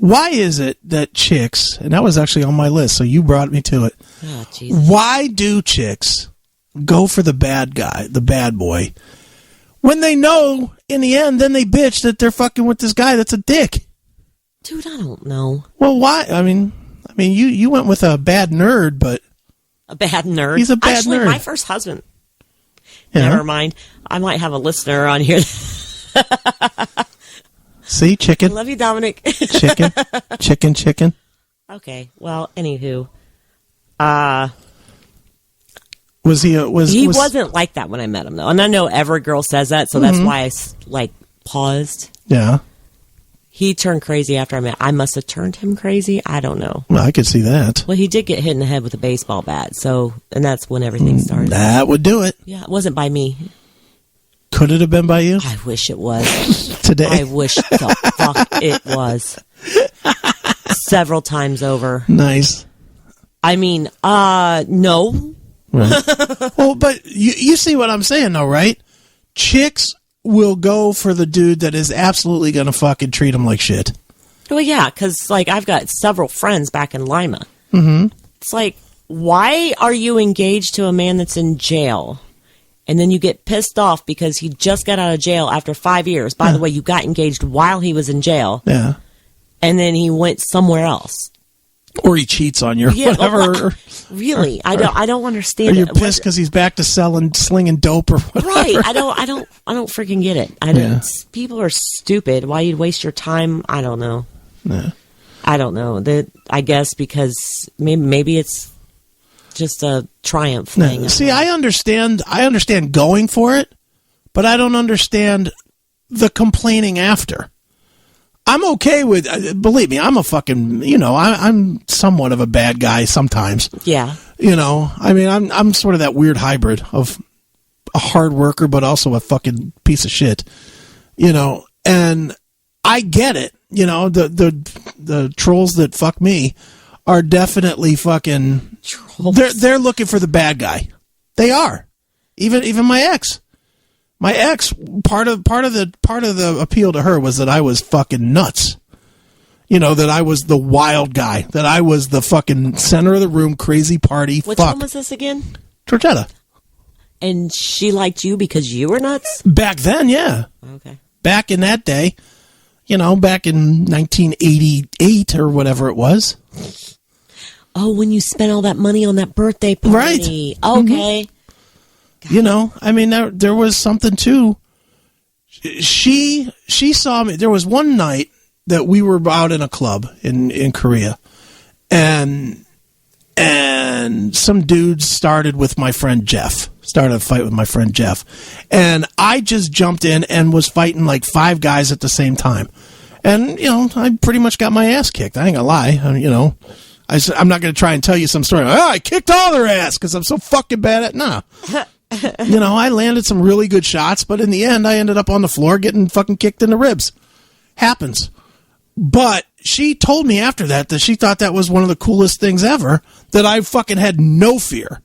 Why is it that chicks, and that was actually on my list, so you brought me to it. Oh, Jesus. Why do chicks go for the bad guy, the bad boy, when they know in the end, then they bitch that they're fucking with this guy that's a dick? Dude, I don't know. Well, why? I mean, you went with a bad nerd, but a bad nerd. He's a bad Actually, nerd. my first husband. Yeah. Never mind. I might have a listener on here. See, chicken. I love you, Dominic. Chicken. Okay. Well, anywho, He wasn't like that when I met him, though, and I know every girl says that, so that's why I paused. Yeah. He turned crazy after I met. I must have turned him crazy. I don't know. Well, I could see that. Well, he did get hit in the head with a baseball bat, and that's when everything started. That would do it. Yeah, it wasn't by me. Could it have been by you? I wish it was. Today? I wish the fuck it was. Several times over. Nice. I mean, no. Right. Well, but you see what I'm saying, though, right? Chicks will go for the dude that is absolutely going to fucking treat them like shit. Well, yeah, because, I've got several friends back in Lima. Mm-hmm. It's like, why are you engaged to a man that's in jail? And then you get pissed off because he just got out of jail after 5 years. By the way, you got engaged while he was in jail. Yeah. And then he went somewhere else. Or he cheats on you, or whatever. Really, I don't understand. Or you're pissed because he's back to slinging dope or whatever. Right? I don't freaking get it. People are stupid. Why you'd waste your time? I don't know. Yeah. I don't know. I guess because maybe it's just a triumph thing. See, I understand going for it, but I don't understand the complaining after. I'm okay with, believe me, I'm a fucking, I'm somewhat of a bad guy sometimes. Yeah. I mean, I'm sort of that weird hybrid of a hard worker, but also a fucking piece of shit, and I get it. The trolls that fuck me are definitely fucking trolls. They're looking for the bad guy. They are. Even my ex. My ex, part of the appeal to her was that I was fucking nuts. That I was the wild guy, that I was the fucking center of the room, crazy party. Which one was this again? Torchetta. And she liked you because you were nuts? Back then, yeah. Okay. Back in that day, back in 1988 or whatever it was. Oh, when you spent all that money on that birthday party. Right. Okay. Mm-hmm. I mean, there was something too. She saw me. There was one night that we were out in a club in Korea, and some dudes started with my friend Jeff. Started a fight with my friend Jeff, and I just jumped in and was fighting like 5 guys at the same time, and I pretty much got my ass kicked. I ain't gonna lie, I'm not gonna try and tell you some story. I kicked all their ass because I'm so fucking bad at I landed some really good shots, but in the end, I ended up on the floor getting fucking kicked in the ribs. Happens. But she told me after that she thought that was one of the coolest things ever, that I fucking had no fear.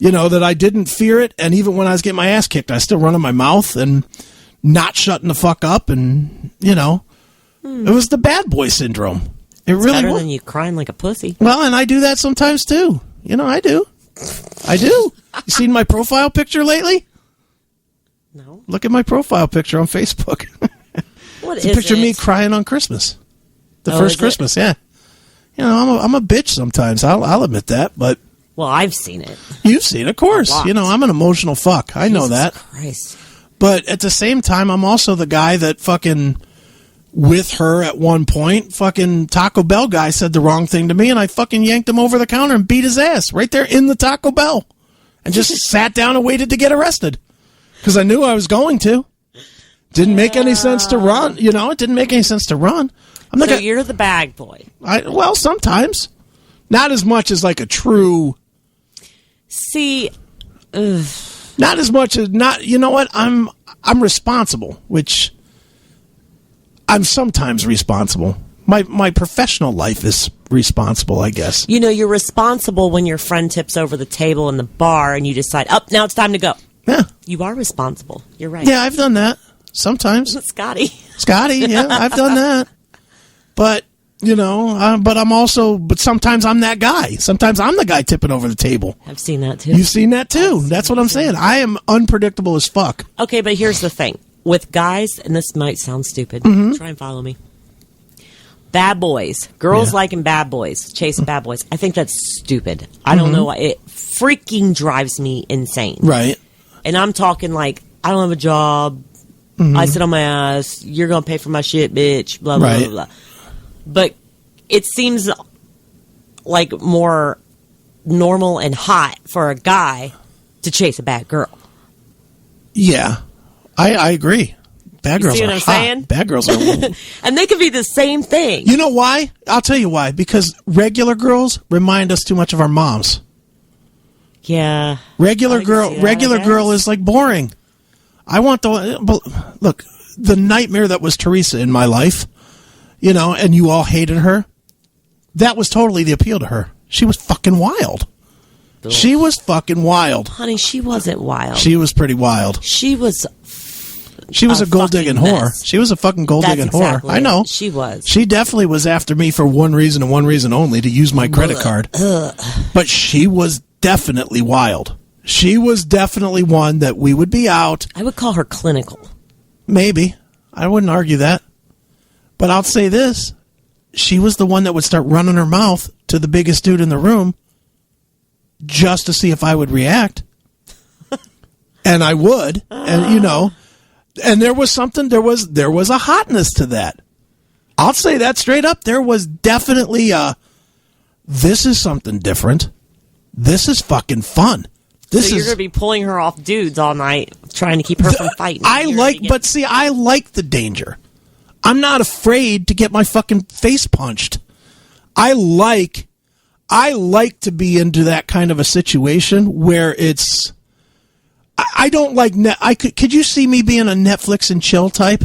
That I didn't fear it, and even when I was getting my ass kicked, I still running my mouth and not shutting the fuck up, and, it was the bad boy syndrome. It's really better than you crying like a pussy. Well, and I do that sometimes, too. I do. You seen my profile picture lately? No. Look at my profile picture on Facebook. What it's a picture of me crying on Christmas. The first Christmas, yeah. I'm a bitch sometimes. I'll admit that, but well, I've seen it. You've seen it, of course. I'm an emotional fuck. I know that. Christ. But at the same time, I'm also the guy that fucking with her at one point, fucking Taco Bell guy said the wrong thing to me, and I fucking yanked him over the counter and beat his ass right there in the Taco Bell. And just sat down and waited to get arrested. Because I knew I was going to. Didn't make any sense to run. It didn't make any sense to run. So you're the bag boy. Well, sometimes. Not as much as like a true... See... Not as much as... You know what? I'm responsible, which... I'm sometimes responsible. My professional life is responsible, I guess. You're responsible when your friend tips over the table in the bar and you decide, now it's time to go. Yeah. You are responsible. You're right. Yeah, I've done that. Sometimes. Scotty, yeah, I've done that. But, But sometimes I'm that guy. Sometimes I'm the guy tipping over the table. I've seen that too. You've seen that too. That's what I'm saying. I am unpredictable as fuck. Okay, but here's the thing. With guys, and this might sound stupid, try and follow me. Bad boys. Girls liking bad boys, chasing bad boys. I think that's stupid. I don't know why. It freaking drives me insane. Right. And I'm talking like, I don't have a job. I sit on my ass. You're going to pay for my shit, bitch. Blah, blah, blah, blah. But it seems like more normal and hot for a guy to chase a bad girl. Yeah. I agree. Bad girls are hot. Saying? Bad girls are. And they could be the same thing. You know why? I'll tell you why. Because regular girls remind us too much of our moms. Yeah. Regular girl is like boring. I want look, the nightmare that was Teresa in my life, and you all hated her. That was totally the appeal to her. She was fucking wild. Ugh. She was fucking wild. Honey, she wasn't wild. She was pretty wild. She was a gold digging whore. She was a fucking gold digging whore. I know. She was. She definitely was after me for one reason and one reason only, to use my credit card. But she was definitely wild. She was definitely one that we would be out. I would call her clinical. Maybe. I wouldn't argue that. But I'll say this. She was the one that would start running her mouth to the biggest dude in the room just to see if I would react. And I would. And, and there was something, there was a hotness to that. I'll say that straight up. There was definitely this is something different. This is fucking fun. So you're going to be pulling her off dudes all night, trying to keep her from fighting. I like the danger. I'm not afraid to get my fucking face punched. I like to be into that kind of a situation where it's. I don't like. Could you see me being a Netflix and chill type?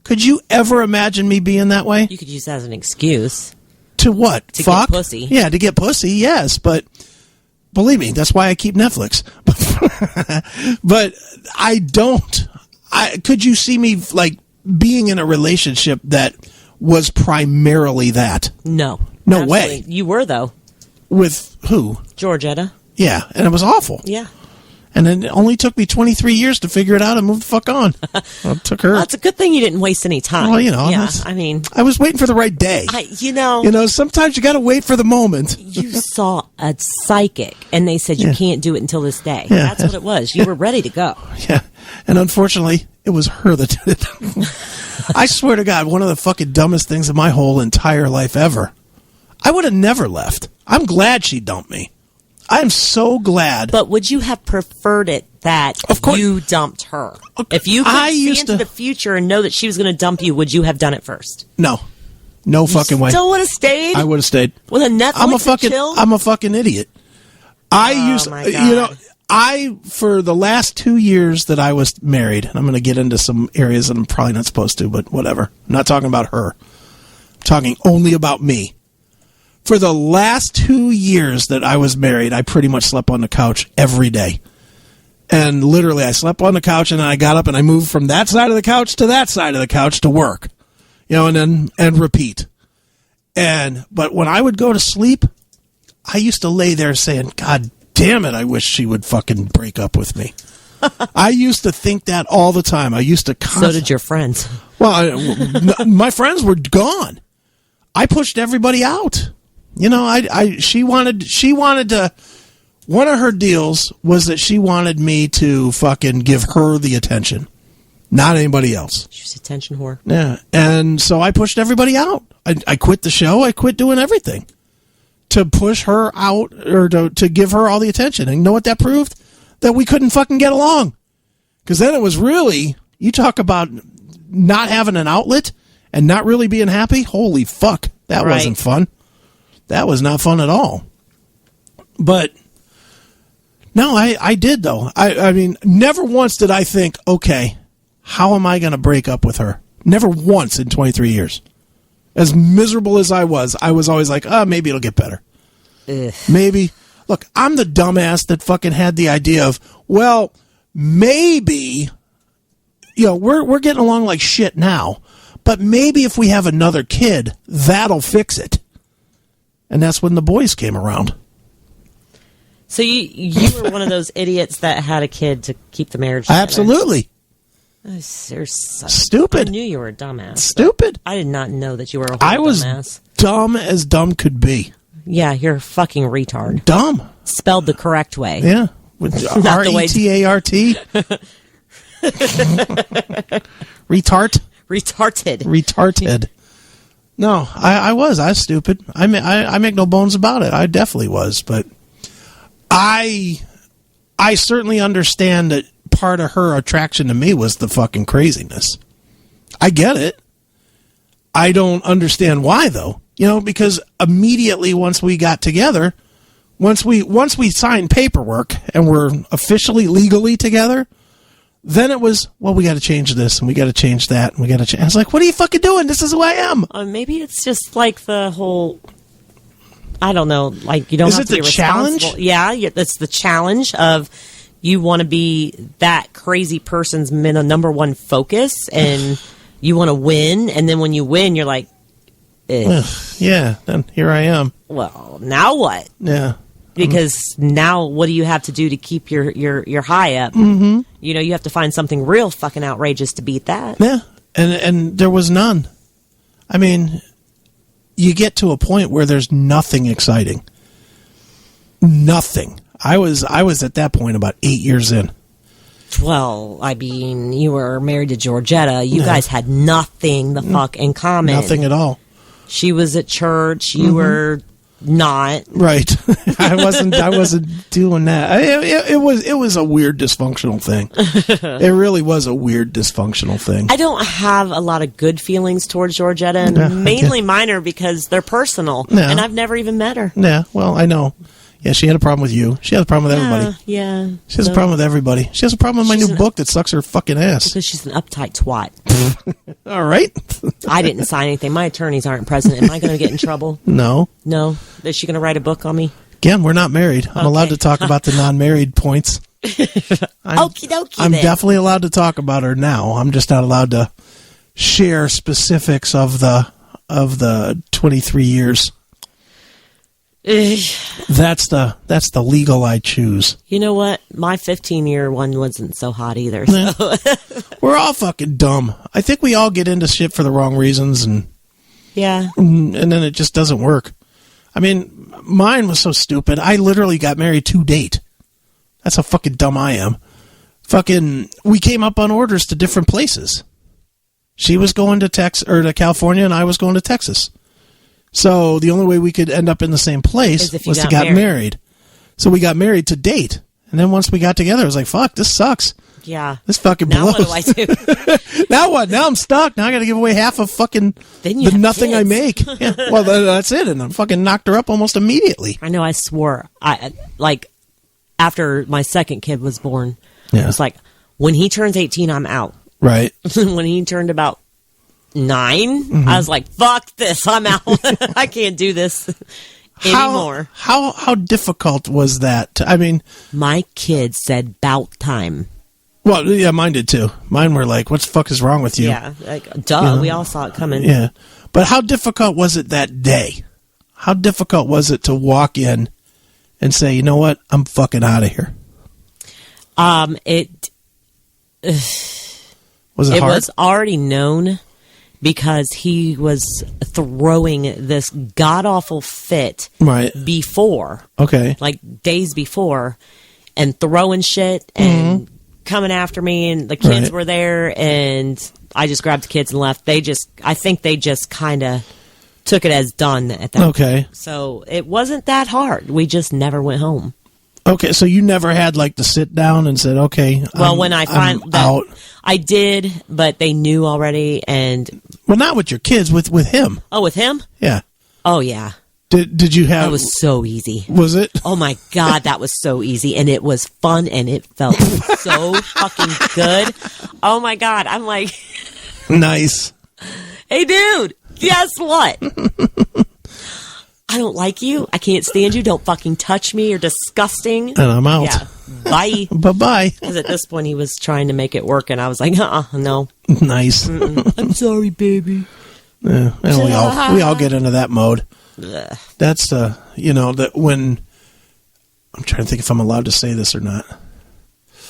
Could you ever imagine me being that way? You could use that as an excuse. To what? To get pussy. Yeah, to get pussy. Yes, but. Believe me, that's why I keep Netflix. But I don't. Could you see me like being in a relationship that was primarily that? No. No way. You were, though. With who? Georgetta. Yeah, and it was awful. Yeah. And it only took me 23 years to figure it out and move the fuck on. It took her. Well, it's a good thing you didn't waste any time. Well, yeah, I mean, I was waiting for the right day. Sometimes you got to wait for the moment. You saw a psychic, and they said you can't do it until this day. Yeah. That's what it was. You were ready to go. Yeah, and unfortunately, it was her that did it. I swear to God, one of the fucking dumbest things in my whole entire life ever. I would have never left. I'm glad she dumped me. I'm so glad. But would you have preferred it that you dumped her? If you could see into the future and know that she was going to dump you, would you have done it first? No. No fucking way. Still would have stayed? I would have stayed. With a Netflix and chill? I'm a fucking idiot. For the last 2 years that I was married, and I'm going to get into some areas that I'm probably not supposed to, but whatever. I'm not talking about her. I'm talking only about me. For the last 2 years that I was married, I pretty much slept on the couch every day. And literally, I slept on the couch, and then I got up and I moved from that side of the couch to that side of the couch to work. And repeat. But when I would go to sleep, I used to lay there saying, God damn it, I wish she would fucking break up with me. I used to think that all the time. I used to So did your friends. Well, my friends were gone. I pushed everybody out. She wanted to, one of her deals was that she wanted me to fucking give her the attention, not anybody else. She's an attention whore. Yeah. And so I pushed everybody out. I quit the show. I quit doing everything to push her out or to give her all the attention. And you know what that proved? That we couldn't fucking get along. Because then it was really, you talk about not having an outlet and not really being happy. Holy fuck. That wasn't fun. That was not fun at all. But, no, I did, though. I mean, never once did I think, okay, how am I going to break up with her? Never once in 23 years. As miserable as I was always like, maybe it'll get better. Ugh. Maybe. Look, I'm the dumbass that fucking had the idea of, well, maybe, we're getting along like shit now. but maybe if we have another kid, that'll fix it. And that's when the boys came around. So you were one of those idiots that had a kid to keep the marriage together. Absolutely. You're Stupid. I knew you were a dumbass. Stupid. I did not know that you were a I was dumbass. dumb as dumb could be. Yeah, you're a fucking retard. Dumb. Spelled the correct way. Yeah. R-E-T-A-R-T. Retard. Retarded. No, I was stupid. I make no bones about it. I definitely was, but I certainly understand that part of her attraction to me was the fucking craziness. I get it. I don't understand why though. You know, because immediately once we got together, once we signed paperwork and we're officially legally together, then it was, well, we got to change this and we got to change that and we got to change. I was like, what are you fucking doing? This is who I am. Maybe it's just like the whole, I don't know, like you don't is have to be responsible. Challenge? Yeah, that's the challenge of you want to be that crazy person's number one focus and you want to win. And then when you win, you're like, yeah, then here I am. Well, now what? Yeah. Because now what do you have to do to keep your high up? Mm-hmm. You know, you have to find something real fucking outrageous to beat that. Yeah, and there was none. I mean, you get to a point where there's nothing exciting. Nothing. I was at that point about 8 years in. Well, I mean, you were married to Georgetta. You guys had nothing the fuck in common. Nothing at all. She was at church. You were not. Right. I wasn't doing that. It was a weird dysfunctional thing. It really was a weird dysfunctional thing. I don't have a lot of good feelings towards Georgetta, and mainly mine are because they're personal, and I've never even met her. Yeah, well, I know. Yeah, she had a problem with you. She had a problem with everybody. Yeah. She has a problem with everybody. She has a problem with my new book that sucks her fucking ass. Because she's an uptight twat. All right. I didn't sign anything. My attorneys aren't present. Am I going to get in trouble? No. No? Is she going to write a book on me? Again, we're not married. I'm allowed to talk about the non-married points. Okie dokie. I'm definitely allowed to talk about her now. I'm just not allowed to share specifics of the 23 years. That's the legal I choose. You know what? My 15-year one wasn't so hot either. So. We're all fucking dumb. I think we all get into shit for the wrong reasons, and then it just doesn't work. I mean, mine was so stupid. I literally got married to date. That's how fucking dumb I am. We came up on orders to different places. She was going to to California, and I was going to Texas. So the only way we could end up in the same place was to get married. So we got married to date. And then once we got together, I was like, fuck, this sucks. Yeah. This fucking blows. Now what do I do? Now what? Now I'm stuck. Now I got to give away half of fucking the nothing I make. Yeah. Well, that's it. And I fucking knocked her up almost immediately. I know. I swore. After my second kid was born, it was like, when he turns 18, I'm out. Right. When he turned about 9, I was like, fuck this, I'm out. I can't do this anymore. How difficult was that? I mean, my kids said bout time. Well, yeah, mine did too. Mine were like, what the fuck is wrong with you? Yeah, like, duh, we all saw it coming. Yeah. But how difficult was it that day? How difficult was it to walk in and say, you know what, I'm fucking out of here? Was it hard? It was already known because he was throwing this god-awful fit before. Okay. Like days before, and throwing shit and coming after me, and the kids were there, and I just grabbed the kids and left. I think they just kind of took it as done at that point. So it wasn't that hard. We just never went home. Okay, so you never had like to sit down and said, okay, well, when I find that out. I did, but they knew already, and well, not with your kids, with him. Oh, with him? Yeah. Oh, yeah. Did you have? That was so easy. Was it? Oh my God, that was so easy, and it was fun, and it felt so fucking good. Oh my God, I'm like, nice. Hey, dude, guess what? I don't like you. I can't stand you. Don't fucking touch me. You're disgusting. And I'm out. Yeah. Bye. Bye-bye. Because at this point, he was trying to make it work, and I was like, no. Nice. I'm sorry, baby. Yeah, and we all get into that mode. Ugh. That's that when I'm trying to think if I'm allowed to say this or not.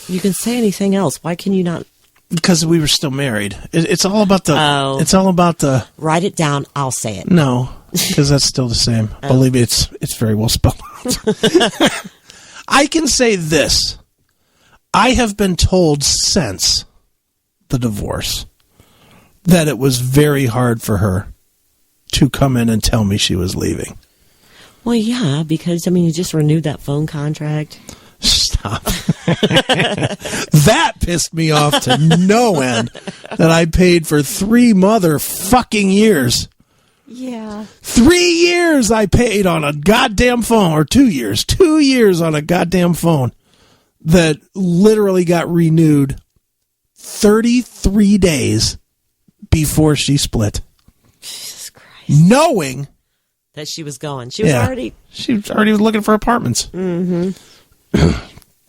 You can say anything else. Why can you not? Because we were still married. It's all about the. Oh. It's all about the. Write it down. I'll say it. No, because that's still the same. Believe me, it's very well spelled out. I can say this. I have been told since the divorce that it was very hard for her to come in and tell me she was leaving. Well, yeah, because, you just renewed that phone contract. Stop. That pissed me off to no end that I paid for 3 motherfucking years. Yeah. 3 years I paid on a goddamn phone, or 2 years. 2 years on a goddamn phone that literally got renewed 33 days before she split. Jesus Christ. Knowing that she was going. She was already looking for apartments.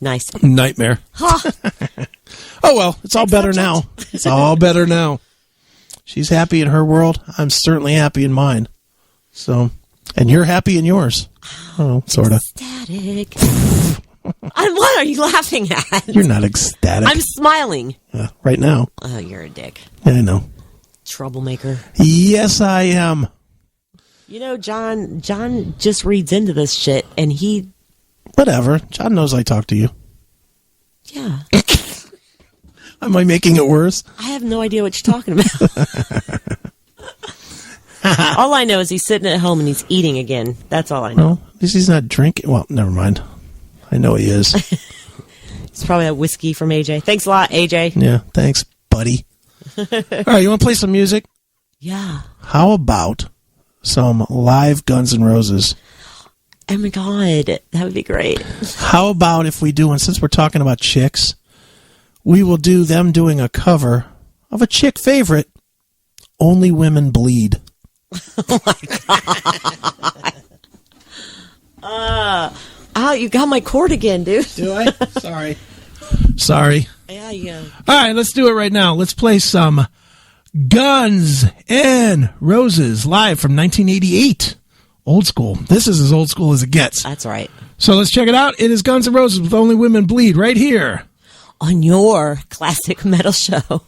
Nice. Nightmare. Huh. Oh, well, it's all better now. It's all better now. She's happy in her world. I'm certainly happy in mine. So, and you're happy in yours. Oh, sort of. Ecstatic. What are you laughing at? You're not ecstatic. I'm smiling. Right now. Oh, you're a dick. Yeah, I know. Troublemaker. Yes, I am. John just reads into this shit, and he... Whatever. John knows I talk to you. Yeah. Am I making it worse? I have no idea what you're talking about. All I know is he's sitting at home and he's eating again. That's all I know. Well, at least he's not drinking. Well, never mind. I know he is. It's probably a whiskey from AJ. Thanks a lot, AJ. Yeah, thanks, buddy. All right, you want to play some music? Yeah. How about some live Guns N' Roses? Oh my God, that would be great. How about if we do, and since we're talking about chicks, we will do them doing a cover of a chick favorite, Only Women Bleed. Oh my God. Oh, you got my cord again, dude. Do I? Sorry. Yeah. All right, let's do it right now. Let's play some Guns N' Roses live from 1988. Old school. This is as old school as it gets. That's right. So let's check it out. It is Guns N' Roses with Only Women Bleed right here on your classic metal show.